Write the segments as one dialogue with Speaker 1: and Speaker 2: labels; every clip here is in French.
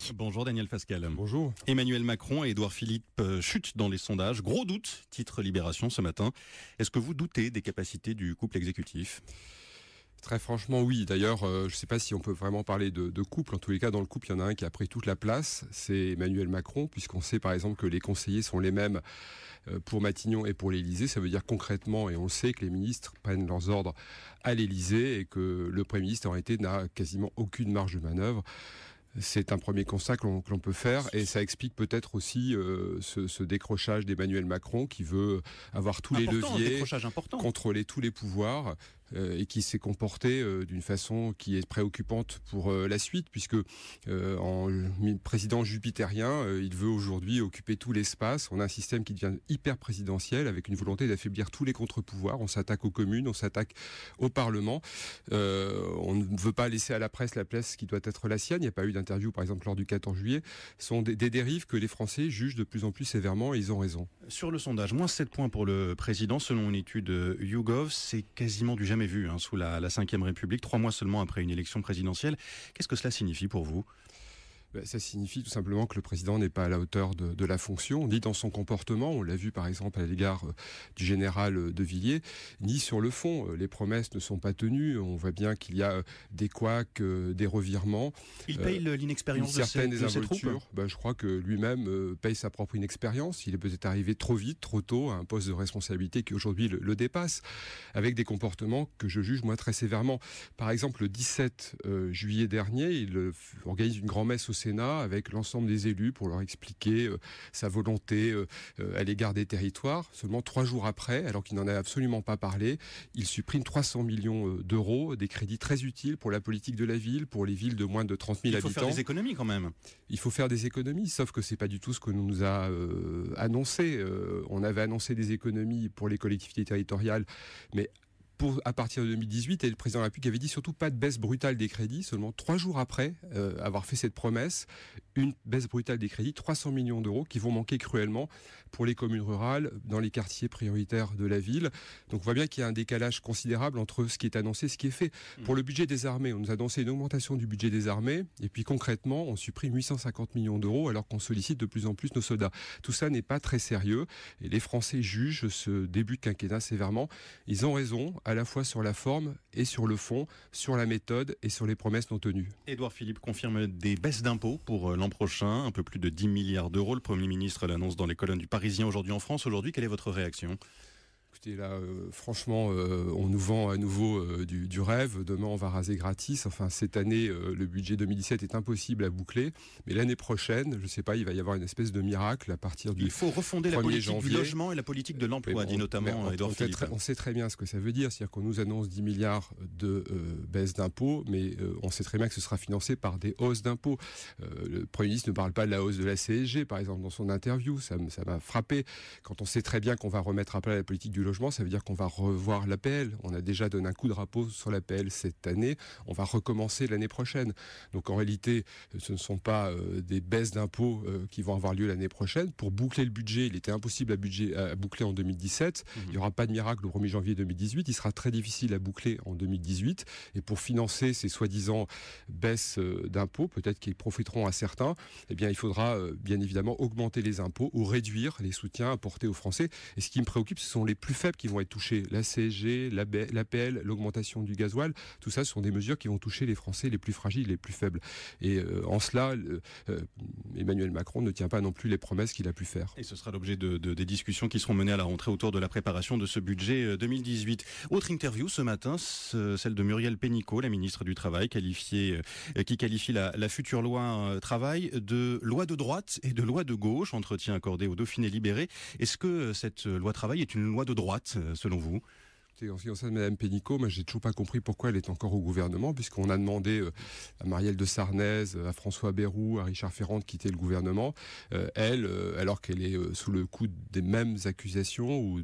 Speaker 1: Politique.
Speaker 2: Bonjour Daniel Fasquelle.
Speaker 3: Bonjour.
Speaker 2: Emmanuel Macron et Édouard Philippe chutent dans les sondages. Gros doute, titre Libération ce matin. Est-ce que vous doutez des capacités du couple exécutif ?
Speaker 3: Très franchement, oui. D'ailleurs, je ne sais pas si on peut vraiment parler de couple. En tous les cas, dans le couple, il y en a un qui a pris toute la place. C'est Emmanuel Macron, puisqu'on sait par exemple que les conseillers sont les mêmes pour Matignon et pour l'Élysée. Ça veut dire concrètement, et on le sait, que les ministres prennent leurs ordres à l'Élysée et que le Premier ministre, en réalité, n'a quasiment aucune marge de manœuvre. C'est un premier constat que l'on peut faire et ça explique peut-être aussi ce décrochage d'Emmanuel Macron qui veut avoir tous les leviers, contrôler tous les pouvoirs et qui s'est comporté d'une façon qui est préoccupante pour la suite puisque en président jupitérien, il veut aujourd'hui occuper tout l'espace. On a un système qui devient hyper présidentiel avec une volonté d'affaiblir tous les contre-pouvoirs. On s'attaque aux communes, on s'attaque au Parlement. On ne veut pas laisser à la presse qui doit être la sienne. Il n'y a pas eu d'interview, par exemple, lors du 14 juillet. Ce sont des dérives que les Français jugent de plus en plus sévèrement et ils ont raison.
Speaker 2: Sur le sondage, moins 7 points pour le président. Selon une étude YouGov, c'est quasiment du jamais vu sous la Ve République, 3 mois seulement après une élection présidentielle. Qu'est-ce que cela signifie pour vous ?
Speaker 3: Ça signifie tout simplement que le président n'est pas à la hauteur de la fonction, ni dans son comportement, on l'a vu par exemple à l'égard du général de Villiers, ni sur le fond. Les promesses ne sont pas tenues, on voit bien qu'il y a des couacs, des revirements.
Speaker 2: Il paye l'inexpérience de ses troupes.
Speaker 3: Je crois que lui-même paye sa propre inexpérience. Il est peut-être arrivé trop vite, trop tôt, à un poste de responsabilité qui aujourd'hui le dépasse, avec des comportements que je juge moi très sévèrement. Par exemple, le 17 juillet dernier, il organise une grand-messe au Sénat avec l'ensemble des élus pour leur expliquer sa volonté à l'égard des territoires. Seulement 3 jours après, alors qu'il n'en a absolument pas parlé, il supprime 300 millions d'euros, des crédits très utiles pour la politique de la ville, pour les villes de moins de 30 000 habitants.
Speaker 2: Il faut faire des économies quand même.
Speaker 3: Il faut faire des économies, sauf que c'est pas du tout ce que l'on nous a annoncé. On avait annoncé des économies pour les collectivités territoriales, mais à partir de 2018, et le président de la République avait dit surtout pas de baisse brutale des crédits. Seulement 3 jours après avoir fait cette promesse, une baisse brutale des crédits, 300 millions d'euros qui vont manquer cruellement pour les communes rurales, dans les quartiers prioritaires de la ville. Donc on voit bien qu'il y a un décalage considérable entre ce qui est annoncé et ce qui est fait. Pour le budget des armées, on nous a annoncé une augmentation du budget des armées, et puis concrètement, on supprime 850 millions d'euros alors qu'on sollicite de plus en plus nos soldats. Tout ça n'est pas très sérieux, et les Français jugent ce début de quinquennat sévèrement. Ils ont raison, à la fois sur la forme et sur le fond, sur la méthode et sur les promesses non tenues.
Speaker 2: Édouard Philippe confirme des baisses d'impôts pour l'an prochain, un peu plus de 10 milliards d'euros. Le Premier ministre l'annonce dans les colonnes du Parisien aujourd'hui en France. Aujourd'hui, quelle est votre réaction ?
Speaker 3: Écoutez, là, franchement, on nous vend à nouveau du rêve. Demain, on va raser gratis. Enfin, cette année, le budget 2017 est impossible à boucler. Mais l'année prochaine, je ne sais pas, il va y avoir une espèce de miracle à partir du 1er janvier.
Speaker 2: Il faut refonder la politique du logement et la politique de l'emploi, dit notamment Édouard Philippe.
Speaker 3: On sait très bien ce que ça veut dire. C'est-à-dire qu'on nous annonce 10 milliards de baisse d'impôts, mais on sait très bien que ce sera financé par des hausses d'impôts. Le Premier ministre ne parle pas de la hausse de la CSG, par exemple, dans son interview. Ça m'a frappé. Quand on sait très bien qu'on va remettre à plat la politique du logement, ça veut dire qu'on va revoir l'APL. On a déjà donné un coup de rabot sur l'APL cette année. On va recommencer l'année prochaine. Donc en réalité, ce ne sont pas des baisses d'impôts qui vont avoir lieu l'année prochaine. Pour boucler le budget, il était impossible à boucler en 2017. Il n'y aura pas de miracle au 1er janvier 2018. Il sera très difficile à boucler en 2018. Et pour financer ces soi-disant baisses d'impôts, peut-être qu'ils profiteront à certains, eh bien il faudra bien évidemment augmenter les impôts ou réduire les soutiens apportés aux Français. Et ce qui me préoccupe, ce sont les plus faibles qui vont être touchés. La CSG, l'APL, l'augmentation du gasoil, tout ça, ce sont des mesures qui vont toucher les Français les plus fragiles, les plus faibles. Et en cela, Emmanuel Macron ne tient pas non plus les promesses qu'il a pu faire.
Speaker 2: Et ce sera l'objet des discussions qui seront menées à la rentrée autour de la préparation de ce budget 2018. Autre interview ce matin, celle de Muriel Pénicaud, la ministre du Travail, qui qualifie la future loi travail de loi de droite et de loi de gauche. Entretien accordé au Dauphiné Libéré. Est-ce que cette loi travail est une loi de droite, selon vous ?
Speaker 3: En ce qui concerne Mme Pénicaud, moi j'ai toujours pas compris pourquoi elle est encore au gouvernement, puisqu'on a demandé à Marielle de Sarnez, à François Bayrou, à Richard Ferrand de quitter le gouvernement. Elle, alors qu'elle est sous le coup des mêmes accusations ou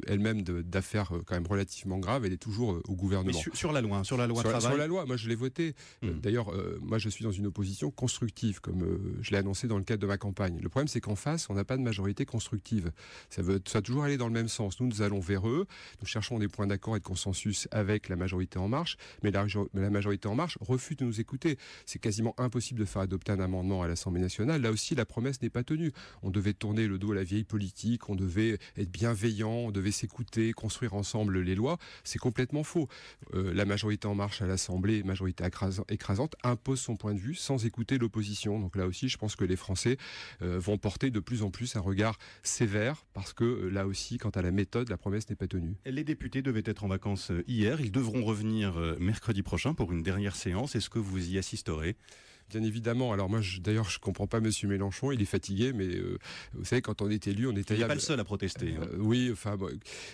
Speaker 3: elle-même d'affaires quand même relativement graves, elle est toujours au gouvernement.
Speaker 2: Mais sur la loi travail.
Speaker 3: Sur la loi, moi je l'ai votée. D'ailleurs, moi je suis dans une opposition constructive, comme je l'ai annoncé dans le cadre de ma campagne. Le problème c'est qu'en face, on n'a pas de majorité constructive. Ça va toujours aller dans le même sens. Nous allons vers eux, nous cherchons des point d'accord et de consensus avec la majorité En Marche, mais la majorité En Marche refuse de nous écouter. C'est quasiment impossible de faire adopter un amendement à l'Assemblée nationale. Là aussi, la promesse n'est pas tenue. On devait tourner le dos à la vieille politique, on devait être bienveillant, on devait s'écouter, construire ensemble les lois. C'est complètement faux. La majorité En Marche à l'Assemblée, majorité écrasante, impose son point de vue sans écouter l'opposition. Donc là aussi, je pense que les Français vont porter de plus en plus un regard sévère parce que là aussi, quant à la méthode, la promesse n'est pas tenue.
Speaker 2: Les députés devaient être en vacances hier. Ils devront revenir mercredi prochain pour une dernière séance. Est-ce que vous y assisterez ?
Speaker 3: Bien évidemment. Alors moi, d'ailleurs, je comprends pas Monsieur Mélenchon. Il est fatigué, mais vous savez, quand on est élu, on est taillable.
Speaker 2: Il n'est pas le seul à protester.
Speaker 3: Oui, enfin,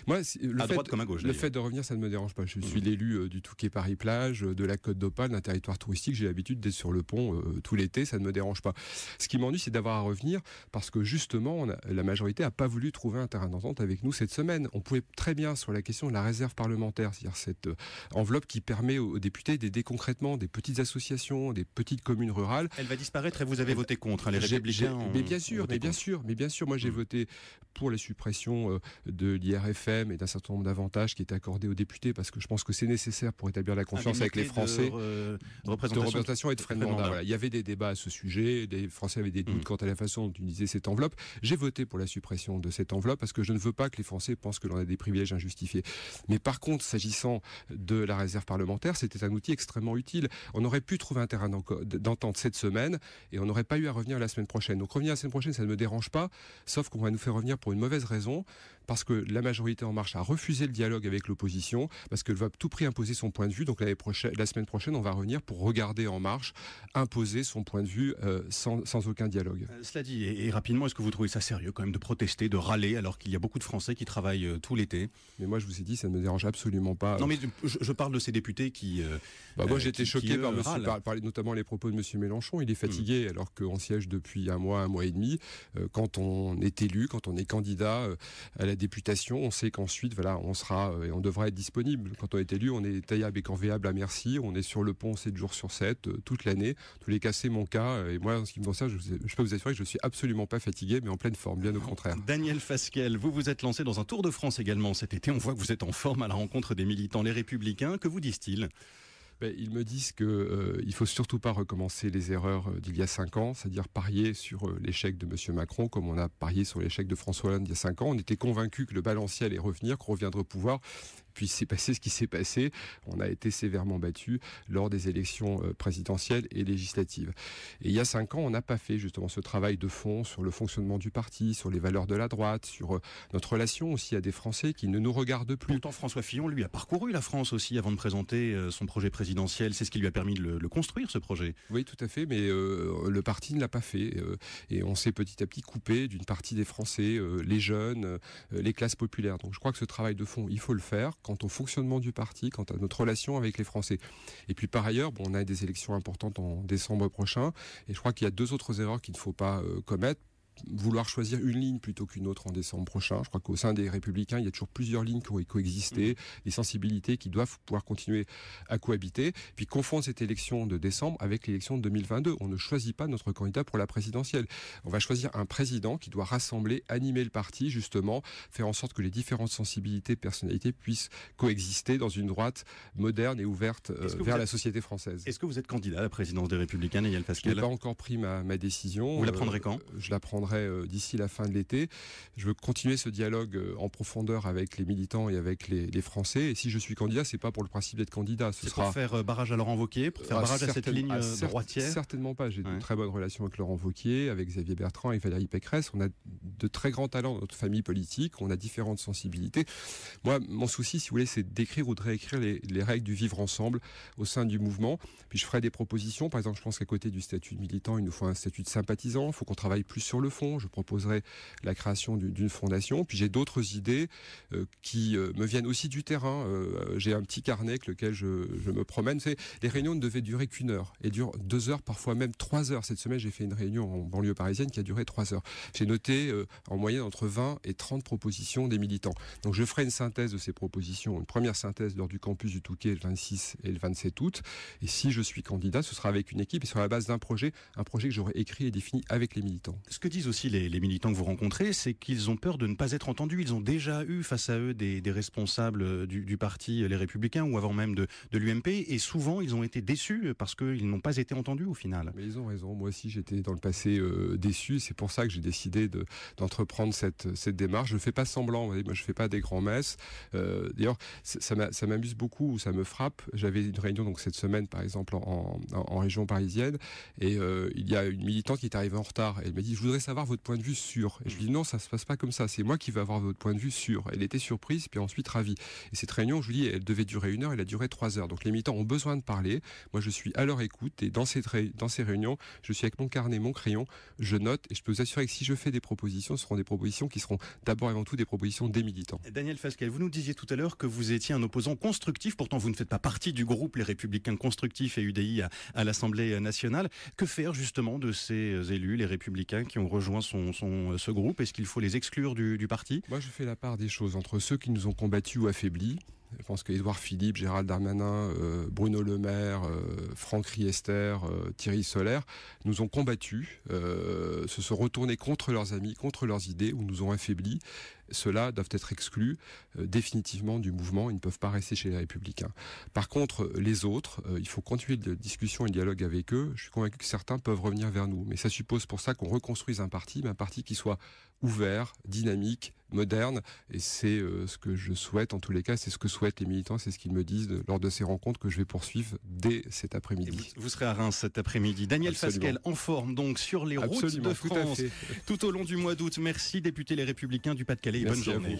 Speaker 3: moi,
Speaker 2: à droite comme à gauche.
Speaker 3: Le fait de revenir, ça ne me dérange pas. Je suis l'élu du Touquet Paris-Plage, de la Côte d'Opale, d'un territoire touristique. J'ai l'habitude d'être sur le pont tout l'été. Ça ne me dérange pas. Ce qui m'ennuie, c'est d'avoir à revenir parce que justement, la majorité n'a pas voulu trouver un terrain d'entente avec nous cette semaine. On pouvait très bien sur la question de la réserve parlementaire, c'est-à-dire cette enveloppe qui permet aux députés d'aider concrètement des petites associations, des petites communes rurales.
Speaker 2: Elle va disparaître et vous avez voté contre. Les Républicains
Speaker 3: mais bien sûr. Moi, j'ai voté pour la suppression de l'IRFM et d'un certain nombre d'avantages qui étaient accordés aux députés parce que je pense que c'est nécessaire pour établir la confiance avec les Français.
Speaker 2: De
Speaker 3: représentation et de frais de mandat. Voilà. Il y avait des débats à ce sujet. Les Français avaient des doutes quant à la façon dont utiliser cette enveloppe. J'ai voté pour la suppression de cette enveloppe parce que je ne veux pas que les Français pensent que l'on a des privilèges injustifiés. Mais par contre, s'agissant de la réserve parlementaire, c'était un outil extrêmement utile. On aurait pu trouver un terrain d'entente cette semaine et on n'aurait pas eu à revenir la semaine prochaine. Donc revenir la semaine prochaine, ça ne me dérange pas, sauf qu'on va nous faire revenir pour une mauvaise raison, parce que la majorité En Marche a refusé le dialogue avec l'opposition, parce qu'elle va à tout prix imposer son point de vue. Donc la semaine prochaine, on va revenir pour regarder En Marche imposer son point de vue sans aucun dialogue.
Speaker 2: Cela dit, et rapidement, est-ce que vous trouvez ça sérieux quand même de protester, de râler, alors qu'il y a beaucoup de Français qui travaillent tout l'été ?
Speaker 3: Mais moi, je vous ai dit, ça ne me dérange absolument pas.
Speaker 2: Non, mais je parle de ces députés qui...
Speaker 3: moi, j'ai été choqué par notamment les propos de M. Mélenchon. Il est fatigué alors qu'on siège depuis un mois et demi. Quand on est élu, quand on est candidat à la députation, on sait qu'ensuite, voilà, on sera et on devra être disponible. Quand on est élu, on est taillable et corvéable à merci. On est sur le pont 7 jours sur 7, toute l'année. En tous les cas, c'est mon cas. Et moi, en ce qui me concerne, je peux vous assurer que je suis absolument pas fatigué, mais en pleine forme, bien au contraire.
Speaker 2: Daniel Fasquelle, vous vous êtes lancé dans un Tour de France également cet été. On voit que vous êtes en forme à la rencontre des militants Les Républicains. Que vous disent-ils ?
Speaker 3: Ils me disent qu'il ne faut surtout pas recommencer les erreurs d'il y a 5 ans, c'est-à-dire parier sur l'échec de M. Macron, comme on a parié sur l'échec de François Hollande il y a 5 ans. On était convaincus que le balancier allait revenir, qu'on reviendrait au pouvoir. Puis c'est passé ce qui s'est passé. On a été sévèrement battus lors des élections présidentielles et législatives. Et il y a 5 ans, on n'a pas fait justement ce travail de fond sur le fonctionnement du parti, sur les valeurs de la droite, sur notre relation aussi à des Français qui ne nous regardent plus.
Speaker 2: Pourtant, François Fillon, lui, a parcouru la France aussi avant de présenter son projet présidentiel. C'est ce qui lui a permis de le construire, ce projet.
Speaker 3: Oui, tout à fait, mais le parti ne l'a pas fait. Et on s'est petit à petit coupé d'une partie des Français, les jeunes, les classes populaires. Donc je crois que ce travail de fond, il faut le faire quant au fonctionnement du parti, quant à notre relation avec les Français. Et puis par ailleurs, on a des élections importantes en décembre prochain, et je crois qu'il y a 2 autres erreurs qu'il ne faut pas commettre. Vouloir choisir une ligne plutôt qu'une autre en décembre prochain. Je crois qu'au sein des Républicains, il y a toujours plusieurs lignes qui ont coexisté, des sensibilités qui doivent pouvoir continuer à cohabiter. Puis confondre cette élection de décembre avec l'élection de 2022. On ne choisit pas notre candidat pour la présidentielle. On va choisir un président qui doit rassembler, animer le parti, justement, faire en sorte que les différentes sensibilités, personnalités puissent coexister dans une droite moderne et ouverte vers la société française.
Speaker 2: Est-ce que vous êtes candidat à la présidence des Républicains, Daniel Fasquelle ?
Speaker 3: Je n'ai pas encore pris ma décision.
Speaker 2: Vous la prendrez quand ?
Speaker 3: Je la prendrai d'ici la fin de l'été. Je veux continuer ce dialogue en profondeur avec les militants et avec les Français. Et si je suis candidat, c'est pas pour le principe d'être candidat.
Speaker 2: C'est pour faire barrage à Laurent Wauquiez, pour faire barrage à cette ligne droitière ?
Speaker 3: Certainement pas. J'ai de très bonnes relations avec Laurent Wauquiez, avec Xavier Bertrand, avec Valérie Pécresse. On a de très grands talents dans notre famille politique. On a différentes sensibilités. Moi, mon souci, si vous voulez, c'est d'écrire ou de réécrire les règles du vivre ensemble au sein du mouvement. Puis je ferai des propositions. Par exemple, je pense qu'à côté du statut de militant, il nous faut un statut de sympathisant. Il faut qu'on travaille plus sur le fond. Je proposerai la création d'une fondation. Puis j'ai d'autres idées qui me viennent aussi du terrain. J'ai un petit carnet avec lequel je me promène. Les réunions ne devaient durer qu'1 heure. Et durent 2 heures, parfois même 3 heures. Cette semaine, j'ai fait une réunion en banlieue parisienne qui a duré 3 heures. J'ai noté en moyenne entre 20 et 30 propositions des militants. Donc je ferai une synthèse de ces propositions. Une première synthèse lors du campus du Touquet le 26 et le 27 août. Et si je suis candidat, ce sera avec une équipe et sur la base d'un projet, que j'aurai écrit et défini avec les militants.
Speaker 2: Ce que dit disent aussi les militants que vous rencontrez, c'est qu'ils ont peur de ne pas être entendus. Ils ont déjà eu face à eux des responsables du parti Les Républicains ou avant même de l'UMP, et souvent ils ont été déçus parce qu'ils n'ont pas été entendus au final.
Speaker 3: Mais ils ont raison. Moi aussi, j'étais dans le passé déçu. C'est pour ça que j'ai décidé d'entreprendre cette démarche. Je ne fais pas semblant. Moi, je ne fais pas des grands-messes. D'ailleurs, ça m'amuse beaucoup, ça me frappe. J'avais une réunion donc cette semaine, par exemple, en région parisienne, et il y a une militante qui est arrivée en retard. Elle m'a dit: je voudrais savoir votre point de vue sur. Et je lui dis: non, ça se passe pas comme ça. C'est moi qui vais avoir votre point de vue sur. Elle était surprise, puis ensuite ravie. Et cette réunion, je vous dis, elle devait durer 1 heure, elle a duré 3 heures. Donc les militants ont besoin de parler. Moi, je suis à leur écoute, et dans ces réunions, je suis avec mon carnet, mon crayon, je note, et je peux vous assurer que si je fais des propositions, ce seront des propositions qui seront d'abord et avant tout des propositions des militants.
Speaker 2: Daniel Fasquelle, vous nous disiez tout à l'heure que vous étiez un opposant constructif, pourtant vous ne faites pas partie du groupe Les Républicains constructifs et UDI à l'Assemblée nationale. Que faire justement de ces élus, les Républicains, qui ont rejoint ce groupe? Est-ce qu'il faut les exclure du parti?
Speaker 3: Moi, je fais la part des choses entre ceux qui nous ont combattus ou affaiblis. Je pense qu'Édouard Philippe, Gérald Darmanin, Bruno Le Maire, Franck Riester, Thierry Solère nous ont combattus, se sont retournés contre leurs amis, contre leurs idées, ou nous ont affaiblis. Ceux-là doivent être exclus définitivement du mouvement. Ils ne peuvent pas rester chez les Républicains. Par contre, les autres, il faut continuer de discussion et de dialogue avec eux. Je suis convaincu que certains peuvent revenir vers nous. Mais ça suppose pour ça qu'on reconstruise un parti, mais un parti qui soit ouvert, dynamique, moderne. Et c'est ce que je souhaite, en tous les cas, c'est ce que souhaitent les militants, c'est ce qu'ils me disent lors de ces rencontres que je vais poursuivre dès cet après-midi.
Speaker 2: Vous serez à Reims cet après-midi. Daniel Fasquelle, en forme donc sur les routes de France tout au long du mois d'août. Merci, député Les Républicains du Pas-de-Calais. Bonne journée.